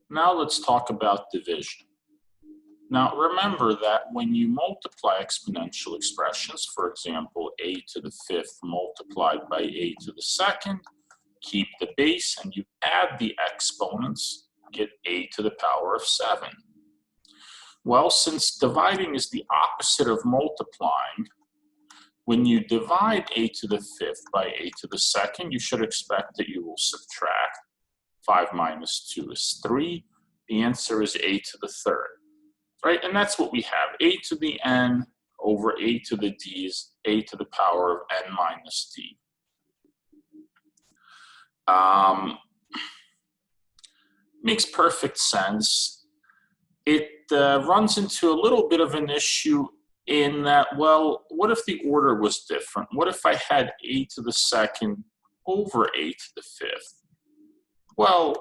Now let's talk about division. Now remember that when you multiply exponential expressions, for example, a to the fifth multiplied by a to the second, keep the base and you add the exponents, get a to the power of 7. Well, since dividing is the opposite of multiplying, when you divide a to the fifth by a to the second, you should expect that you will subtract. 5 minus 2 is 3. The answer is a to the third, right? And that's what we have. A to the n over a to the d is a to the power of n minus d. Makes perfect sense. It runs into a little bit of an issue in that, well, what if the order was different? What if I had a to the second over a to the fifth? Well,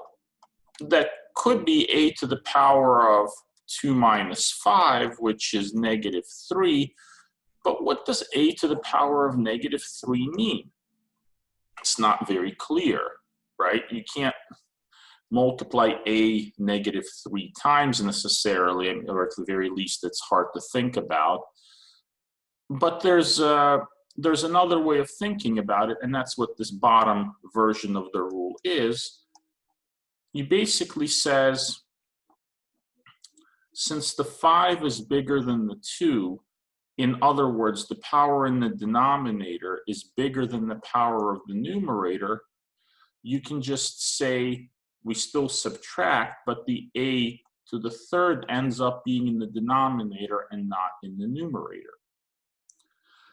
that could be a to the power of 2 minus 5, which is negative 3. But what does a to the power of negative 3 mean? It's not very clear, right? You can't multiply a negative 3 times necessarily, or at the very least, it's hard to think about. But there's another way of thinking about it, and that's what this bottom version of the rule is. He basically says, since the 5 is bigger than the 2, in other words, the power in the denominator is bigger than the power of the numerator, you can just say we still subtract, but the a to the third ends up being in the denominator and not in the numerator.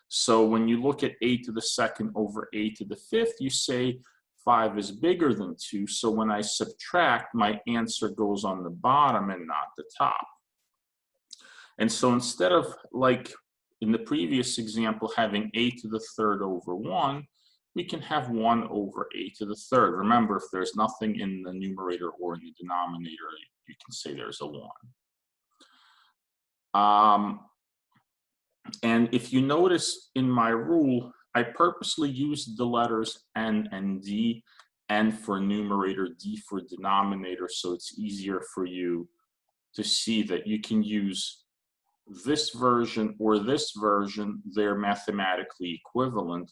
So when you look at a to the second over a to the fifth, you say 5 is bigger than 2, so when I subtract, my answer goes on the bottom and not the top. And so instead of, like in the previous example, having a to the third over 1, we can have 1 over a to the third. Remember, if there's nothing in the numerator or in the denominator, you can say there's a 1. And if you notice in my rule, I purposely used the letters n and d, n for numerator, d for denominator, so it's easier for you to see that you can use this version or this version. They're mathematically equivalent.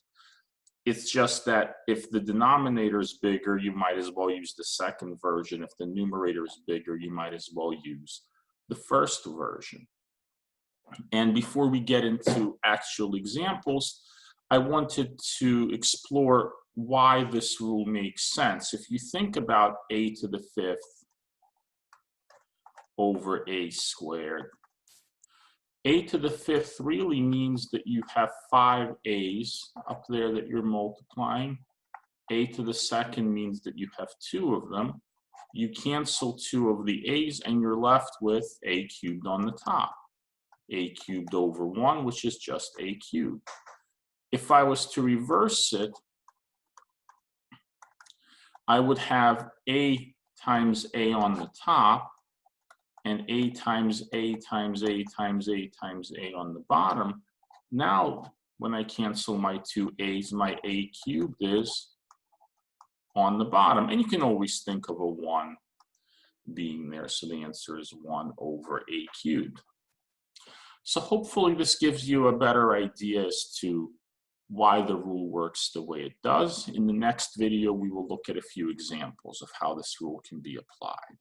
It's just that if the denominator is bigger, you might as well use the second version. If the numerator is bigger, you might as well use the first version. And before we get into actual examples, I wanted to explore why this rule makes sense. If you think about a to the fifth over a squared, a to the fifth really means that you have 5 a's up there that you're multiplying. A to the second means that you have 2 of them. You cancel 2 of the a's and you're left with a cubed on the top. A cubed over 1, which is just a cubed. If I was to reverse it, I would have a times a on the top and a times a times a times a times a on the bottom. Now, when I cancel my 2 a's, my a cubed is on the bottom. And you can always think of a 1 being there. So the answer is 1 over a cubed. So hopefully this gives you a better idea as to why the rule works the way it does. In the next video, we will look at a few examples of how this rule can be applied.